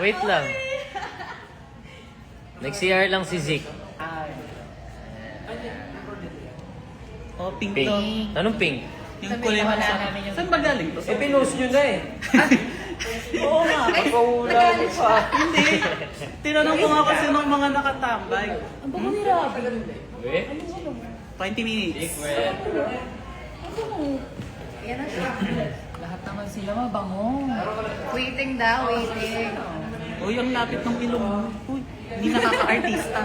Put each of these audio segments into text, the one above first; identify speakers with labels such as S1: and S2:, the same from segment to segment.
S1: Wait lang. Nag-CR lang si Zik.
S2: Oh, pink
S1: Pink.
S2: to.
S1: Anong pink?
S2: Yung kulay mo sa... Saan ba galing to?
S1: pinost nyo na eh.
S2: Oo nga.
S1: Pagkahula mo pa.
S2: Hindi. Tinanong ko nga kasi ng mga nakatambay.
S3: Ang bango ni Robin.
S1: Eh?
S2: 20 minutes.
S3: Yan na siya. Lahat naman sila mabango. Waiting daw, waiting.
S2: Uy, ang lapit ng ilong mo. Uy, hindi nakaka-artista.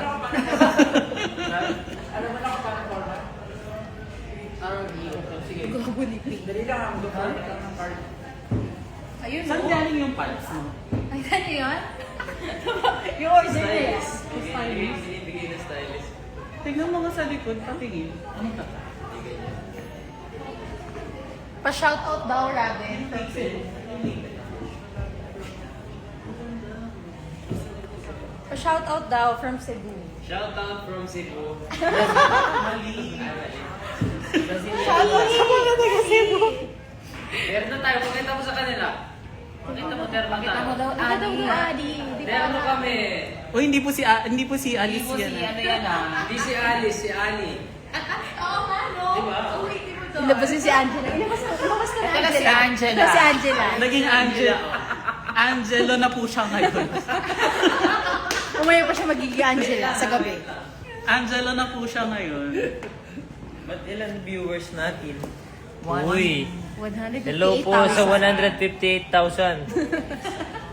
S3: Gago ni Pink. Ayun,
S2: Saan
S3: no?
S2: galing yung pants mo?
S3: Ay, saan yun? Yung ordinary.
S1: Binibigay na stylist.
S2: Tignan mo nga sa likod, patingin. Ano ka?
S3: Pa-shoutout daw, Robin. Pa-shoutout daw from Cebu.
S1: Shout out from Cebu.
S3: Shoutout sa mga taga-Cebu.
S1: Meron na tayo. Pakita mo sa kanila. Pakita mo, meron na
S3: Kita mo
S1: tayo.
S3: daw, Adi. Adi.
S1: Meron kami.
S2: Uy, hindi po si Alice yan.
S1: Hindi si Alice, si Ali.
S3: Oo nga, no?
S1: Diba?
S3: Ilabasin si Angela. Ilabas ka na
S4: Ito na si Angela.
S3: Ito si Angela.
S2: Naging Angelo na po siya ngayon.
S3: Umaya pa siya magiging Angela sa gabi.
S2: Angelo na po siya ngayon.
S1: Ba't ilan viewers natin?
S4: One.
S1: Uy.
S3: 158,000.
S1: Hello po sa 158,000.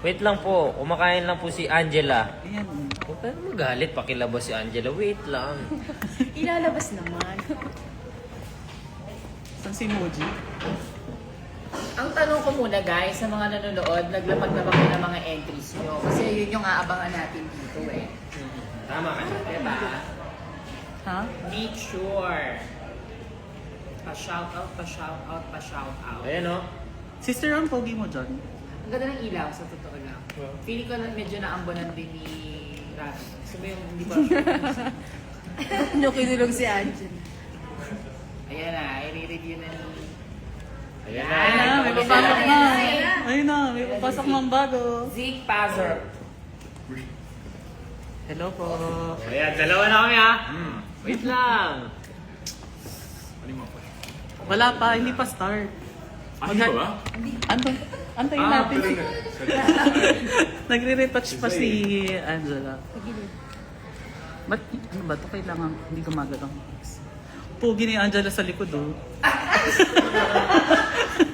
S1: Wait lang po. Kumakain lang po si Angela.
S2: Ayan.
S1: Huwag ka na magalit. Pakilabas si Angela. Wait lang.
S3: Ilalabas naman.
S2: Saan si Moji?
S4: Ang tanong ko muna guys, sa mga nanonood, naglapag na ba kayo ng mga entries nyo? Kasi yun yung aabangan natin dito eh.
S1: Tama ka na.
S4: Diba?
S2: Ha?
S4: Make sure. Pa-shoutout, pa-shoutout, pa-shoutout.
S1: Ayan o.
S2: Sister, ang pogi mo dyan.
S4: Ang ganda ng ilaw, sa totoo lang. Feeling ko na medyo naambunan din ni Rafi. Gusto mo yung hindi ba?
S3: Ano kinulog si Angela?
S4: Ayan na, i-review na ni...
S1: Ayan
S2: Ayun
S1: na.
S2: na, may papasok na. Ayun na, may papasok ng bago.
S4: Zeke Pazzer.
S2: Hello po.
S1: Ayan, dalawa na kami ha. Wait lang.
S2: Wala pa, hindi pa start.
S5: Hindi ba ba?
S2: Antayin natin si... Nagre-retouch pa si Angela. Ba't, ano ba ito? Kailangan hindi gumagalaw. Pogi ni Angela sa likod, oh.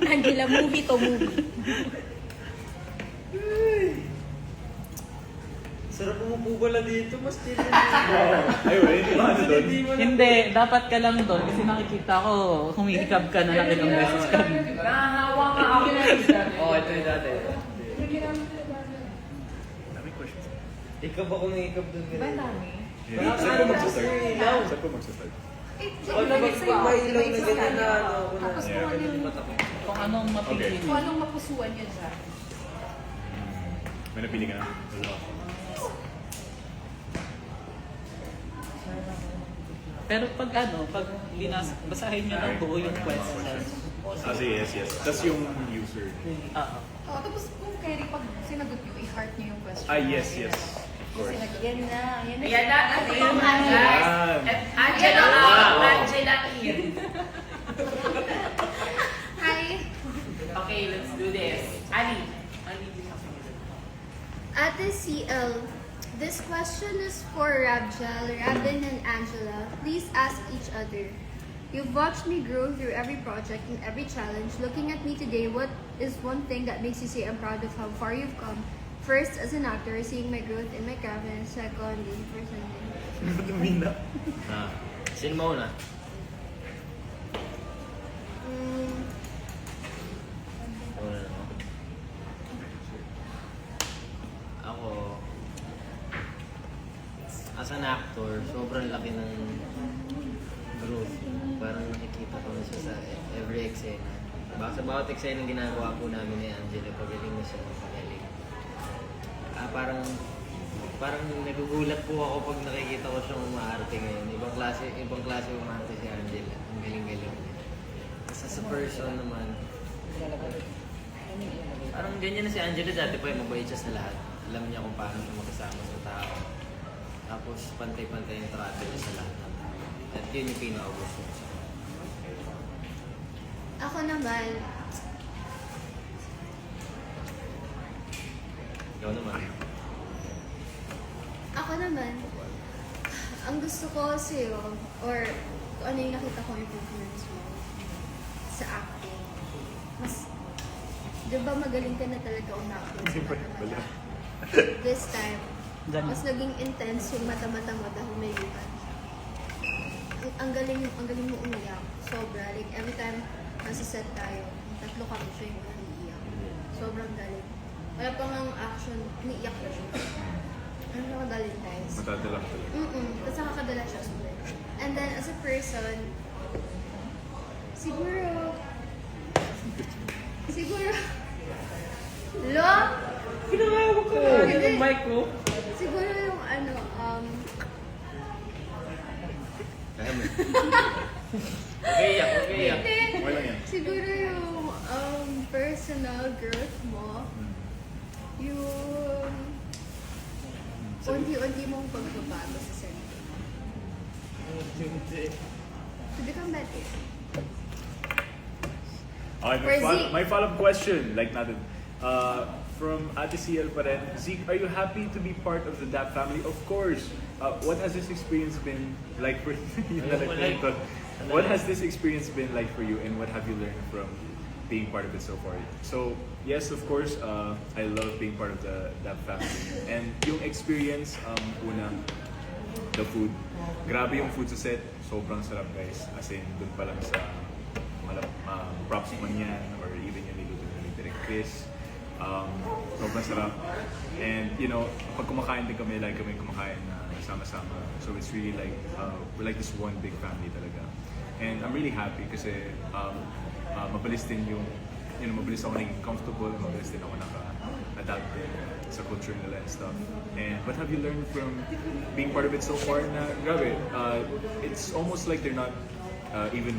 S3: Angela, movie to movie.
S1: Sarap umupo pala dito. Mas chill.
S5: Ay, wala, hindi ba ano doon?
S2: Hindi, dapat ka lang doon kasi nakikita ko humihikab ka na ng ilang beses ka.
S4: Nahahawa nga ako na
S1: Oh, ito yung dati.
S5: Dami questions.
S1: Ikaw ba kung ikap doon?
S3: Ba dami?
S5: Saan po magsastart? Saan po magsastart?
S1: Wala may ilaw na ganyan na ano.
S3: Tapos kung ano yung,
S2: Kung anong mapili.
S3: kung anong mapusuan yun siya.
S5: May napili ka na? Wala.
S2: Pero pag basahin nyo ng buo yung question.
S5: Ah, sige, yes. Tapos yung user.
S2: Oo.
S3: Oh, tapos kung carry pag sinagot nyo, i-heart nyo yung question.
S5: Ah, yes. Of course.
S3: Yan na.
S4: Ayan na, ito yung
S3: Yan.
S4: guys. At Angela out, Angela in.
S3: Hi.
S4: Okay, let's do this. Ali.
S6: Ate CL, this question is for Rabjel, Rabin, and Angela. Please ask each other. You've watched me grow through every project and every challenge. Looking at me today, what is one thing that makes you say I'm proud of how far you've come? First, as an actor, seeing my growth in my craft, and secondly, for something.
S5: Lumina.
S1: Ah. Sin mo na. Una na ako. Ako, as an actor, sobrang laki ng growth. Parang nakikita ko na siya sa every eksena. Sa bawat eksena yung ginagawa po namin ni Angela, pagaling na siya pagaling. Parang nagugulat po ako pag nakikita ko siyang umaarte ngayon. Ibang klase umaarte si Angela. Ang galing-galing niya. Sa person naman, parang ganyan na si Angela dati pa, mabait siya sa lahat. alam niya kung paano siya makisama sa tao. Tapos pantay-pantay yung trato niya sa lahat ng tao. At yun yung pinaka-gusto ko sa kanya.
S6: Ako naman,
S1: Ikaw naman.
S6: ang gusto ko sa'yo, or kung ano yung nakita ko improvements mo sa acting, mas, di ba magaling ka na talaga umacting sa mata-mata? This time,
S2: Ganun.
S6: mas naging intense yung mata-mata mo dahil may lipat. Ang galing mo umiyak. Sobra. Like, every time nasa set tayo, tatlo kami siya yung umiiyak. Sobrang galing. Wala pang ang action, umiiyak na siya. Ano na kagaling guys?
S5: Matadala ka talaga.
S6: Tapos nakakadala siya super. And then, as a person, siguro, lo?
S2: Pinangawag ko.
S6: Hindi.
S2: Yung mic ko.
S6: Siguro yung
S1: Kaya mo. Okay, yak.
S5: Okay lang yan.
S6: siguro yung personal growth mo, yung unti-unti mong pagbabago sa sarili. To become better.
S5: Okay,
S6: For Zeke.
S5: my follow-up question, like natin. From Ate CL pa rin. Zeke, are you happy to be part of the DAP family? Of course. What has this experience been like for you? What has this experience been like for you, and what have you learned from being part of it so far? So, yes, of course, I love being part of the DAP family. And yung experience, una, the food. Grabe yung food sa set. Sobrang sarap, guys. As in, dun pa lang sa props man yan, or even yung niluto ni Direk Chris. Sobrang sarap. And, you know, pag kumakain din kami, like kami kumakain na sama-sama. So it's really like, we're like this one big family talaga. And I'm really happy kasi mabilis din yung, you know, mabilis ako naging comfortable, mabilis din ako naka-adapt din sa culture nila and stuff. And what have you learned from being part of it so far na, grabe, it's almost like they're not even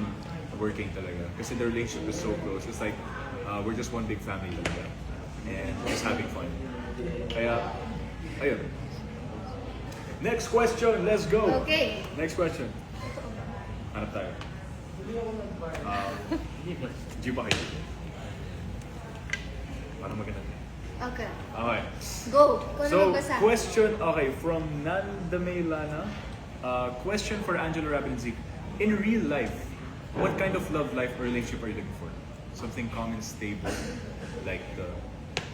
S5: working talaga. Kasi the relationship is so close. It's like, we're just one big family talaga. And just having fun. Kaya, ayun. Next question, let's go!
S6: Okay.
S5: Next question. Hanap tayo. G ba kayo? Parang maganda.
S6: Okay.
S5: Okay.
S6: Go. Kung
S5: So,
S6: ano magbasa.
S5: question, okay, from Nanda Maylana. Question for Angela, Rabin, and Zeke. In real life, what kind of love life or relationship are you looking for? Something calm and stable, like the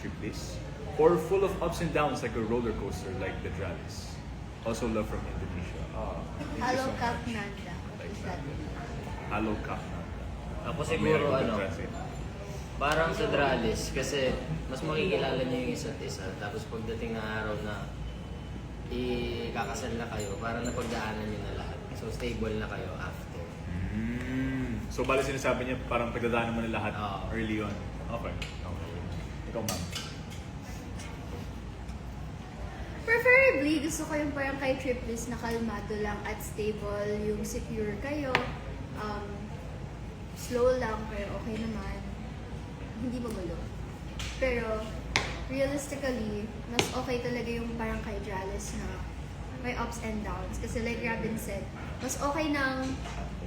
S5: Triplis? Or full of ups and downs, like a roller coaster, like the Dralis? Also love from Indonesia. Thank you
S6: Hello,
S5: so
S6: Cap
S5: much.
S6: Nanda.
S5: Like
S6: Is
S5: that.
S6: that
S5: Hello, Cap Nanda.
S1: Ako siguro,
S5: May
S1: ano,
S5: translate.
S1: parang sa Dralis, kasi mas makikilala niyo yung isa't isa. Tapos pagdating na araw na ikakasal na kayo, parang napagdaanan niyo na lahat. So stable na kayo after.
S5: So, bali sinasabi niya, parang pagdadaanan mo na lahat
S1: Oo.
S5: early on. Okay. Ikaw, ma'am.
S6: Preferably, gusto ko yung parang kay Triplis na kalmado lang at stable, yung secure kayo, slow lang, pero okay naman. Hindi magulo. Pero, realistically, mas okay talaga yung parang kay Dralis na may ups and downs. Kasi like Robin said, mas okay nang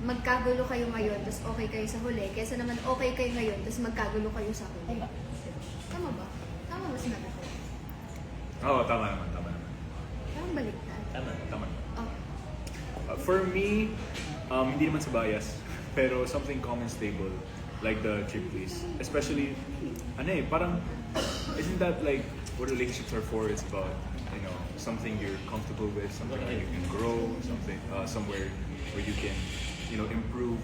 S6: magkagulo kayo ngayon, tapos okay kayo sa huli, kaysa naman okay kayo ngayon, tapos magkagulo kayo sa huli. Tama ba? Tama ba sinabi ko?
S5: Oo, tama naman.
S6: Parang baliktad.
S5: Tama.
S6: Oh.
S5: For me, hindi naman sa bias, pero something calm and stable, like the Triplis. Especially, parang, isn't that like what relationships are for? It's about, you know, something you're comfortable with, something that you can grow, something, somewhere where you can, you know, improve.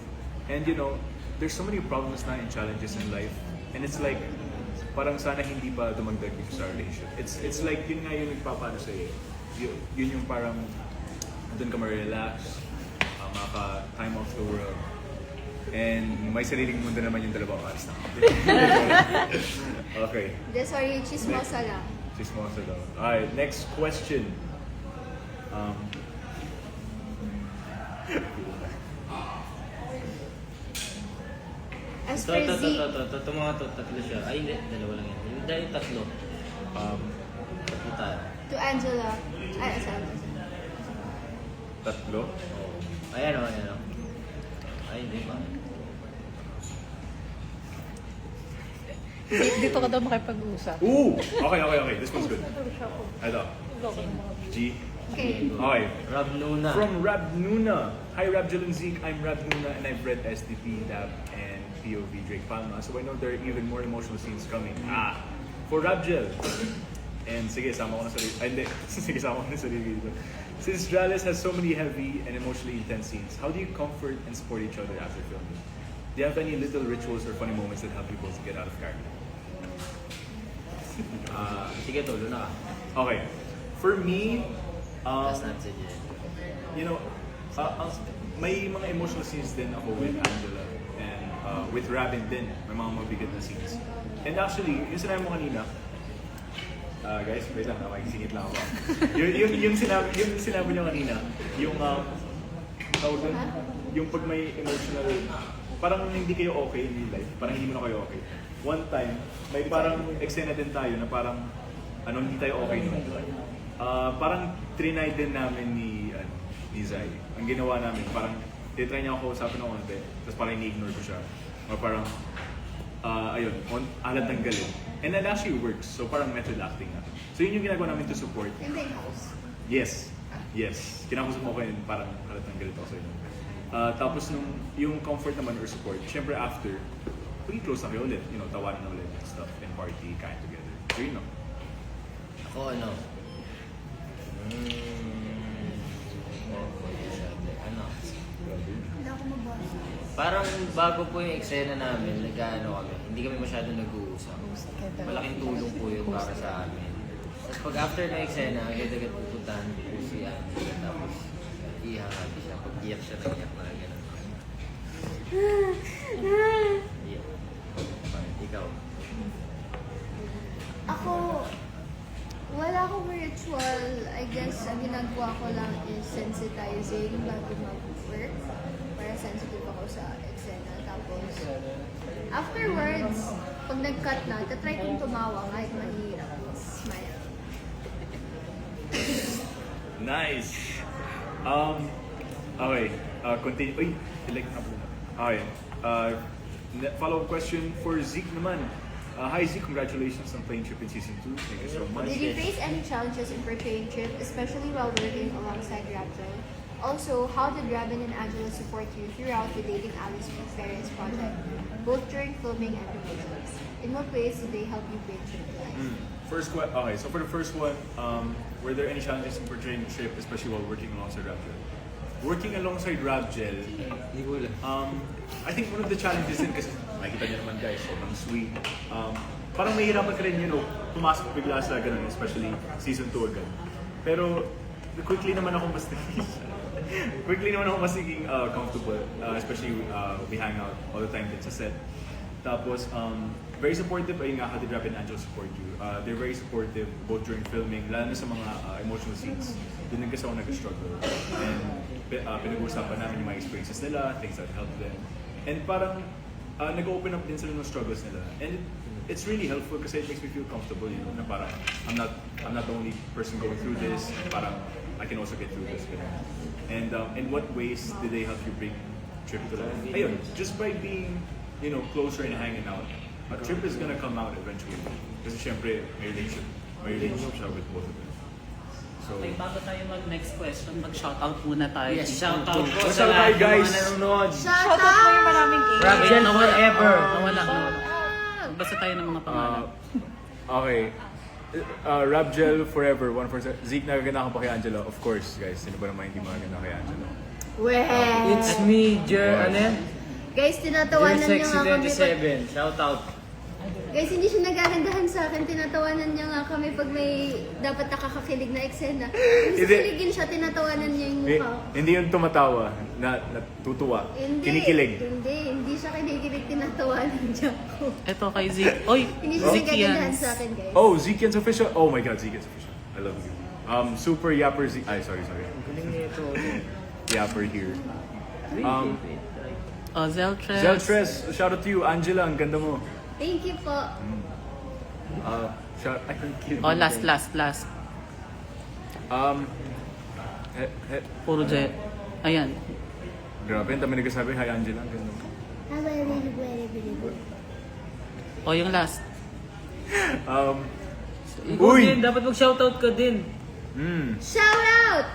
S5: And, you know, there's so many problems na and challenges in life. And it's like, parang sana hindi pa dumagdag dito sa relationship. It's like, yun nga yung nagpapaano sa'yo. Yun yung parang, doon ka ma-relax, maka-time off the world. And may sariling mundo naman yung dalawang oras na. Okay.
S6: Hindi, sorry, chismosa lang.
S5: Chismosa daw. Alright, next question.
S6: As for Z,
S1: Ito mga to, tatlo siya. Ay, hindi, dalawa lang yan. Yung dahil tatlo. Tatlo tayo.
S6: Angela. Ay, asan?
S5: Tatlo?
S1: Ayan o, ayan o. Ay, hindi pa.
S3: Dito ka daw makipag-usap.
S5: Ooh! Okay. This one's good. Ito. G.
S6: Okay.
S5: Okay.
S1: Rob Luna.
S5: From Rab Nuna. Hi Rabjel and Zeke, I'm Rab Nuna and I've read SDP, Dab, and POV Drake Palma, so I know there are even more emotional scenes coming. For Rabjel. And sige, sama ko na sarili. Ay, hindi. Sige, sama ko na sarili dito. Since Drales has so many heavy and emotionally intense scenes, how do you comfort and support each other after filming? Do you have any little rituals or funny moments that help you both get out of character?
S1: Sige, tulo na ka.
S5: Okay. For me,
S1: Last natin si Jen.
S5: you know, may mga emotional scenes din ako with Angela and with Rabin din. May mga mabigat na scenes. And actually, yung sinabi mo kanina, guys, wait lang, makikisingit lang ako. yung sinabi niyo kanina, yung, tawag doon, yung pag may emotional, parang hindi kayo okay in real life, parang hindi mo na kayo okay. One time, may parang eksena din tayo na parang, hindi tayo okay nun. Parang trinay din namin ni Zai. Ang ginawa namin, parang titry niya ako kausapin ng konti, tapos parang ini-ignore ko siya. Or parang, alad ng galit. And that actually works, so parang method acting na. So yun yung ginagawa namin to support.
S6: In the house.
S5: Yes. Kinakusap mo ko yun, parang halat ng galit ako sa'yo. Tapos yung comfort naman or support, syempre after, paging close na kayo ulit, tawanan na ulit and stuff, and party, kain together. So yun, no?
S1: Ako ano?
S6: Wala akong mabasa.
S1: Parang bago po yung eksena namin, nag-ano kami, hindi kami masyado nag-uusap. Malaking tulong po yun para sa amin. Tapos pag after ng eksena, agad-agad pupuntahan po si Angela. Tapos ihahabi siya. Pag iyak siya, nag-iyak na gano'n. Iyak. Ikaw.
S6: Ako, wala akong ritual. I guess, ang ginagawa ko lang is sensitizing bago mag-work. Para sensitive ako sa eksena. Tapos, afterwards, pag nag-cut na, tatry kong tumawa kahit mahirap. Smile.
S5: Nice! Okay, continue. Uy, like na pala. Okay, follow-up question for Zeke naman. Hi Zeke, congratulations on playing Trip in Season 2. Thank you so much.
S6: Did you face any challenges in portraying Trip, especially while working alongside Raptor? Also, how did Rabin and Angela support you throughout the Dating Alice Parents project, both during filming and promotions? In what ways did they help you bring Trip to life?
S5: Okay, so for the first one, were there any challenges in portraying Trip, especially while working alongside Rabjel? Working alongside Rabjel, I think one of the challenges din kasi makikita niyo naman guys, sobrang sweet. Parang mahirapan ka rin, pumasok bigla sa ganun, especially season 2 agad. Pero quickly naman ako mas naging comfortable, especially we hang out all the time din sa set. Tapos, very supportive, ayun nga, how did Rap and Angel support you? They're very supportive both during filming, lalo na sa mga emotional scenes. Doon din kasi ako nag-struggle. And pinag-uusapan namin yung mga experiences nila, things that helped them. And parang, nag-open up din sila ng struggles nila. And it's really helpful kasi it makes me feel comfortable, na parang, I'm not the only person going through this, parang, I can also get through this. And in what ways did they help you bring Trip to life? Ayun, just by being, closer and hanging out. A Trip is gonna come out eventually. Kasi syempre, may relationship siya with both of them. So,
S2: Okay, bago tayo mag-next question, mag-shoutout muna tayo.
S1: Yes, shoutout po
S5: What's
S1: sa
S5: up,
S1: lahat ng
S5: guys?
S1: mga nanonood.
S6: Shout out!
S3: maraming
S1: Rabjel forever.
S2: Nawala. Basta tayo ng mga pangalan.
S5: okay. Rabjel forever, 147. Zeke, nagaganda ka pa kay Angela. Of course, guys. Sino ba naman hindi magaganda kay Angela?
S1: It's me, Jer, ano yan?
S6: Guys,
S1: Jer
S6: tinatawanan niya
S1: Sexy
S6: nga kami.
S1: 27. Shoutout.
S6: Guys, hindi siya nagagandahan sa akin. Tinatawanan niya nga kami pag may dapat nakakakilig na eksena. Kung sisigligin siya, tinatawanan niya yung mukha.
S5: Hindi yung tumatawa, natutuwa. Kinikilig.
S6: Hindi siya kinikilig. Tinatawanan niya ako.
S2: Ito kay Zeke. Oy,
S6: Hindi siya
S2: Zeke
S6: nagagandahan
S2: Yans.
S6: sa akin, guys.
S5: Oh, Zeke Yans official. Oh my God, Zeke Yans official. I love you. Super Yapper Zeke. Ay, sorry.
S1: Galing nito.
S5: Yapper here.
S2: Zeltres.
S5: Zeltres, shout out to you. Angela, ang ganda mo.
S6: Thank you po.
S5: Shout, I think you.
S2: Oh, last. Puro jet. Ayan.
S5: Grabe, ang dami nagsasabi, hi Angela. Ang ganda.
S2: O yung last.
S1: Ikaw
S5: Uy!
S1: din, dapat mag-shoutout ka din.
S6: Shout out!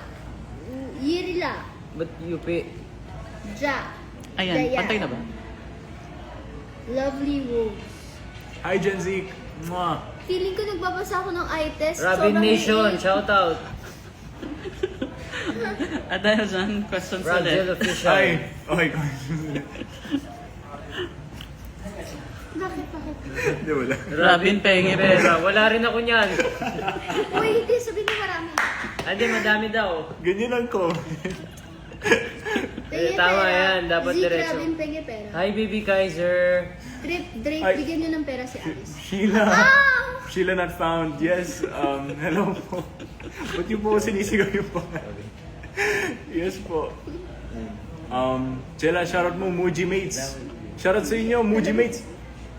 S6: Yirila.
S1: Ba't Yupi?
S6: Ja.
S2: Ayan,
S6: Jaya.
S2: pantay na ba?
S6: Lovely wolves.
S5: Hi Gen Zeke! Mwah!
S6: Feeling ko nagbabasa ako ng eye test.
S1: Robin
S6: Sobrang
S1: Nation,
S6: iinit.
S1: shoutout.
S2: At dahil dyan, questions
S1: Ragel
S2: ulit.
S1: Official.
S5: Hi! Okay,
S6: Bakit?
S5: Hindi, wala.
S2: Robin Penge
S1: Pera. Wala rin ako niyan.
S6: Uy, hindi. Sabihin mo marami.
S1: Hindi, madami daw.
S5: Ganyan lang ko.
S6: Penge
S1: Tama
S6: pera.
S1: yan, dapat
S6: Zeke,
S1: diretso.
S6: Robin, penge pera.
S1: Hi, Baby Kaiser.
S6: Drake,
S5: Ay.
S6: bigyan nyo ng pera si Alice.
S5: Sheila!
S6: Ah!
S5: Sheila not found. Yes, hello po. Ba't yung po sinisigaw yung pangalan? Yes po. Chela, shoutout mo, Muji Mates. Shoutout sa inyo, Muji Mates.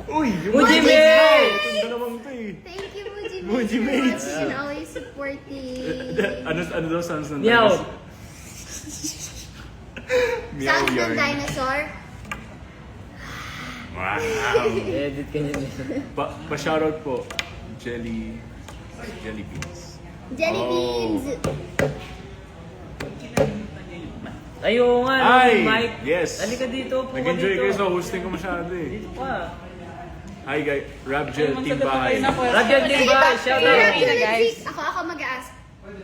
S5: Uy! Yung
S1: Muji
S5: Mates!
S1: Mates!
S5: Itong dalawang to eh.
S6: Thank you, Muji Mates.
S5: Muji
S6: for
S5: Mates.
S6: watching and always supporting.
S5: Ano daw sounds ng
S1: Meow.
S5: dinosaur? Meow
S6: Sounds ng
S5: yarn.
S6: dinosaur.
S5: Wow!
S1: Edit ka niyan.
S5: Pa-shoutout po, Jelly Beans.
S6: Jelly
S5: Oh.
S6: beans.
S1: Ayaw nga,
S5: Ay!
S1: Mike.
S5: Yes!
S1: Halika dito, po
S5: Nag-enjoy
S1: dito.
S5: kayo sa hosting ko masyado eh.
S1: Dito pa.
S5: Hi guys, Rabgel Team Bahay.
S1: Ragel din ba? Shoutout.
S6: Rabgel and
S3: guys.
S6: Zeke. Ako mag-ask.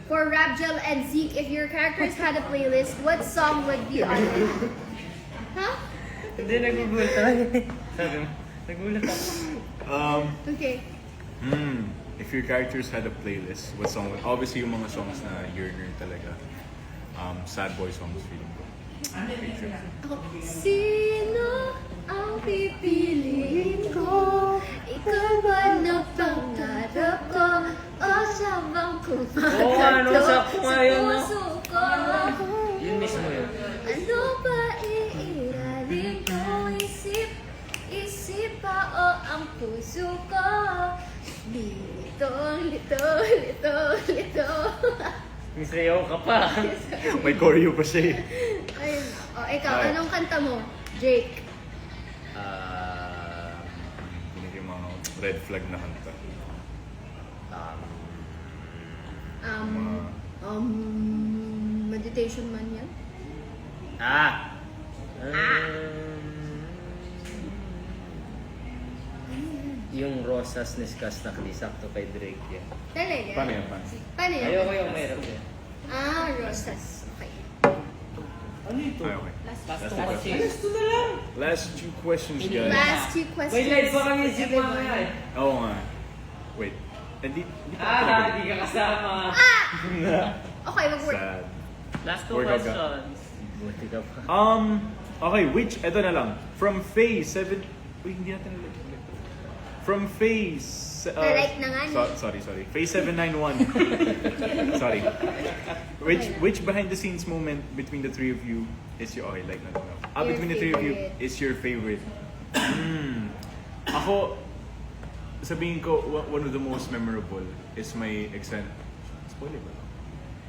S6: For Rabgel and Zeke, if your characters had a playlist, what song would be on it? Huh?
S1: Hindi, nagugulat ako. Sabi mo, nagulat ako.
S6: Okay.
S5: If your characters had a playlist, what song would... Obviously yung mga songs na yearner talaga. Sad boy songs feeling ko.
S6: Ako, sino ang pipiliin ko? Ikaw ba na pangarap ko? O siya bang kumakalto
S1: Oo, ano, sakto nga yun, no?
S6: puso ko?
S1: Yun mismo yun.
S6: Ano ba iiraling ko? Isip pa o ang puso ko? Lito.
S1: Misayaw ka pa.
S5: May choreo pa siya eh.
S6: Ayun. O, ikaw,
S5: Ay.
S6: anong kanta mo? Jake.
S5: Hindi yung mga red flag na kanta.
S6: Meditation man yan?
S1: Yung Rosas Niskas na sakto kay Drake yan.
S6: Talaga?
S5: Paano yan? Paano?
S6: Paano yan?
S1: Ayoko yung mahirap yan.
S6: Rosas. Okay.
S5: Ay, okay.
S1: Gusto na lang.
S5: Last two questions, guys.
S6: Last two questions.
S1: Wait, live pa kami si
S6: Everyone.
S1: Mama eh.
S5: Oo nga. Wait. Hindi pa
S1: Hindi ka kasama.
S6: Okay, mag-work.
S5: Sad.
S2: Last two
S5: Workout ka.
S2: questions.
S1: Buti ka pa.
S5: Okay, eto na lang. From Phase 7... Uy, hindi natin ulit. From Phase...
S6: Na-like na nga niya.
S5: Sorry. Phase 791. Sorry. Which behind the scenes moment between the three of you is your... Okay, like natin na.
S6: Your
S5: Between the three of you
S6: favorite.
S5: is your favorite. Ako, sabihin ko, one of the most memorable is my extended... Spoiler ba?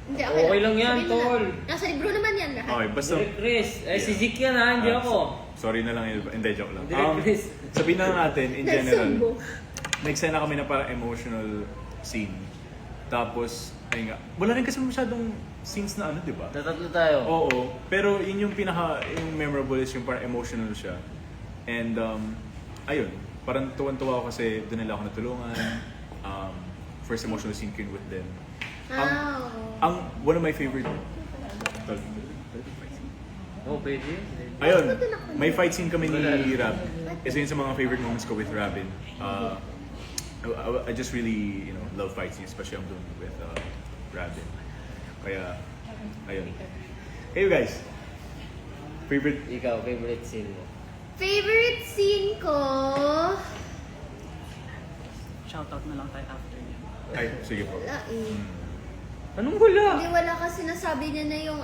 S6: Hindi,
S1: Okay lang yan,
S6: Sabihin mo
S1: tol.
S6: na. Nasa libro naman yan lahat.
S5: Okay, basta...
S1: Direk Chris. Si Zeke yan ha, hindi ako.
S5: Sorry na lang yun. Hindi, joke lang.
S1: Direct Chris.
S5: Sabihin na natin, in general,
S6: Nagsumbong.
S5: nag-send na kami na parang emotional scene. Tapos, ayun nga, wala rin kasi masyadong scenes na ano, di ba?
S1: Tatatlo tayo.
S5: Oo, pero yun yung yung memorable is yung parang emotional siya. And, ayun, parang tuwan-tuwa ako kasi doon nila ako natulungan. First emotional scene ko yun with them. One of my favorite...
S1: Pwede.
S5: Ayun, may fight scene kami ni Rab. Isa yun sa mga favorite moments ko with Rabin. I just really, love fight scenes, especially I'm doing with Rabin. Kaya, ayun. Hey you guys, favorite...
S1: Ikaw, favorite scene mo?
S6: Favorite scene ko?
S2: Shoutout na lang tayo after niya.
S5: Ay, sige po.
S6: Wala eh.
S1: Anong wala?
S6: Hindi, wala kasi nasabi niya na yung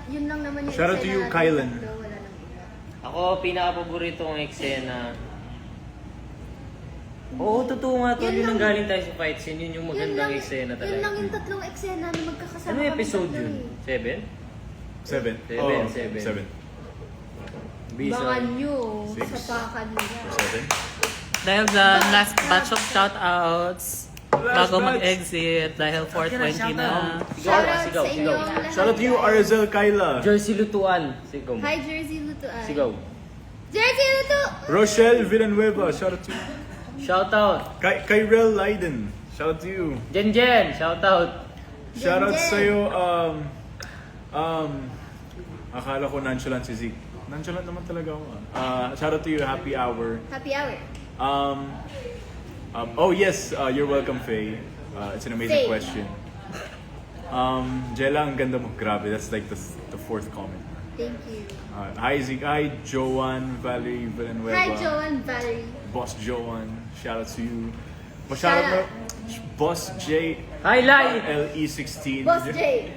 S6: yun lang naman yung
S5: Shout out to you,
S6: eksena natin
S5: Kylan.
S6: tatlo, wala nang iba.
S1: Ako, pinaka-paborito kong eksena. Oo, totoo nga tol.
S6: Yun
S1: Yun ang
S6: lang.
S1: galing tayo sa fight scene. Yun yung magandang eksena
S6: Yun
S1: talaga.
S6: lang yung tatlong eksena na magkakasama
S1: Ano
S6: kami
S1: episode
S6: tatlo
S1: yun?
S6: eh.
S1: 7?
S5: 7.
S1: Seven.
S5: 7.
S6: Abangan nyo
S5: Six.
S6: sa pakan nila.
S5: 7.
S2: Dahil dyan, last batch of shoutouts. Bago
S5: batch.
S2: mag-exit dahil 4:20 na.
S6: Shoutout
S1: Sigaw,
S6: sa inyong
S1: sigaw.
S6: lahat.
S5: Shout out to you,
S6: guys.
S5: Arzel Kyla.
S1: Jersey Lutuan. Sigaw mo.
S6: Hi, Jersey Lutuan.
S1: Sigaw.
S6: Jersey Lutu!
S5: Rochelle Villanueva. Shout out to you.
S1: Shout out.
S5: Kyrel Leiden. Shout out to you.
S1: Jen Jen. Shout out.
S5: Shout out
S6: Jen.
S5: sa'yo, akala ko nonchalant si Zeke. Nonchalant naman talaga ako. Shout out to you, Happy Hour.
S6: Happy hour.
S5: Oh yes, you're welcome, Faye. It's an amazing
S6: Faye.
S5: question. Jella, ang ganda mo. Grabe, that's like the fourth comment.
S6: Thank you.
S5: Hi Zeke, hi Joanne, Valerie Villanueva.
S6: Hi, Joanne Valerie.
S5: Boss Joanne, shout out to you. Boss,
S6: Shout
S5: shout out
S6: out.
S5: Boss J,
S1: Hi, Lai.
S5: LE16.
S6: Boss J.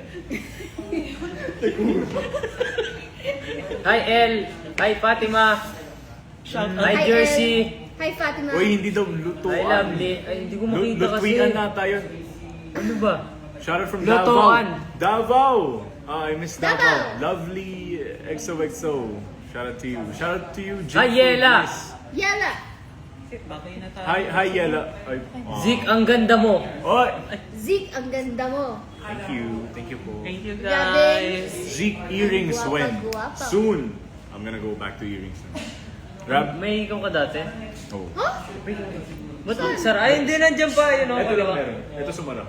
S1: Hi, El. Hi, Fatima.
S2: Shout
S1: Hi,
S6: Hi,
S1: Jersey.
S6: El. Hi, Fatima.
S5: Uy, hindi daw lutuan.
S1: Hi, Lovely. Ay, hindi ko makita kasi.
S5: Lutuan na tayo.
S1: Ano ba?
S5: Shout out from
S1: Lutuan.
S5: Davao. I miss Davao.
S6: Davao.
S5: Lovely XOXO. Shout out to you. Shout out to you, Jake.
S1: Hi, Yela.
S6: Yala.
S2: Bakay na tayo.
S5: Hi, Yela. Ay,
S1: Zeke, ang ganda mo.
S5: Oy!
S6: Zeke, ang ganda mo.
S5: Thank you. Thank you po.
S2: Thank you
S6: Grabe.
S2: guys.
S5: Zeke earrings
S6: Guwapa,
S5: when?
S6: guwapa.
S5: Soon. I'm gonna go back to earrings soon. Rab?
S1: May ikaw ka dati?
S5: Oh.
S6: Huh?
S1: Ba't ang sara? Ay, hindi, nandiyan pa. Yun ako.
S5: Ito lang meron. Ito sumara.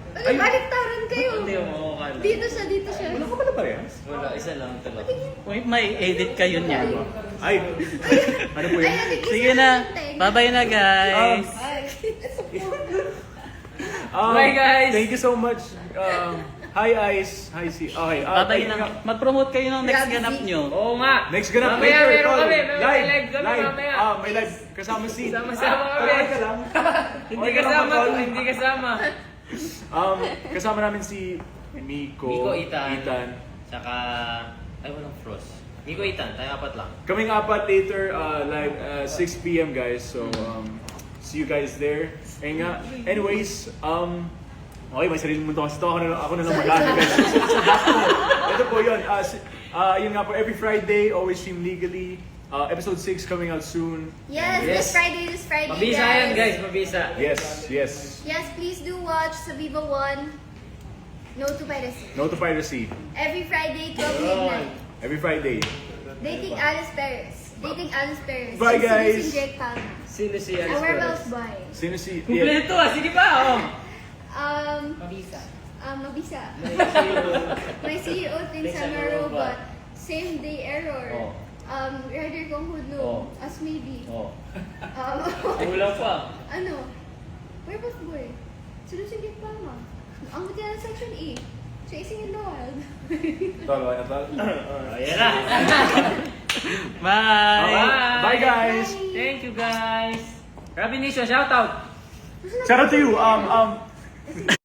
S6: Ay, baliktaran kayo.
S1: Hindi mo mukha na.
S6: Dito siya.
S5: Wala ka pala parehas?
S1: Wala, isa lang talaga.
S2: Wait, may edit kayo niyan.
S5: Ay! Ano po
S6: Ay,
S5: yun?
S6: natigis
S2: Sige na. Bye-bye na guys.
S6: Ay,
S1: Bye, guys.
S5: Thank you so much. Hi Ice. Hi C. Okay.
S2: Bye-bye na. Mag-promote kayo ng next
S6: Grabe,
S2: ganap
S6: Zeke.
S2: nyo.
S1: Oo nga.
S5: Next ganap
S1: Mamaya
S5: later,
S1: meron
S5: tol.
S1: kami. May live kami mamaya.
S5: May live. Kasama si...
S1: Sama-sama kami.
S5: Okay ka lang.
S1: Hindi
S5: Okay ka lang,
S1: kasama.
S5: tol.
S1: Hindi kasama.
S5: Kasama namin si Miko,
S1: Miko, Ethan.
S5: Ethan.
S1: Saka, ay walang Frost. Miko, Ethan. Tayo apat lang.
S5: Kaming apat later, live 6 p.m. guys. So, see you guys there. And nga, anyways, okay, may sarili mo to kasi to. Ako na lang mag-ano guys. Ito po yun. Yun nga po, every Friday, always stream legally. Episode 6 coming out soon.
S6: yes,
S1: Yes.
S6: this Friday,
S1: Mabisa yan guys, mabisa.
S5: Yes.
S6: Yes, please do watch sa Viva One. No to Piracy.
S5: No to piracy.
S6: Every Friday, 12 midnight.
S5: Every Friday.
S6: Dating Alice Perez. Dating Alice Perez.
S5: Bye, guys.
S6: Si Jake Palma.
S1: Sino si
S6: A
S1: Alice
S6: werewolf
S1: Perez?
S6: boy.
S5: Sino si...
S1: Kumpleto ah, sige pa oh.
S6: Mabisa. My CEO thinks I'm a robot. Same day error.
S1: Oh.
S6: Rider kong hudlo.
S1: Oh.
S6: As maybe.
S1: Oh.
S6: Um,
S1: Kulang pa.
S6: ano? Werewolf boy. Sino si Jake Palma? Ang buti na section E. Chasing in the wild.
S5: Tol.
S1: Ayan na.
S2: Bye.
S5: Bye guys.
S1: Thank you guys. Robin Nation, shout out.
S5: Shout out to you.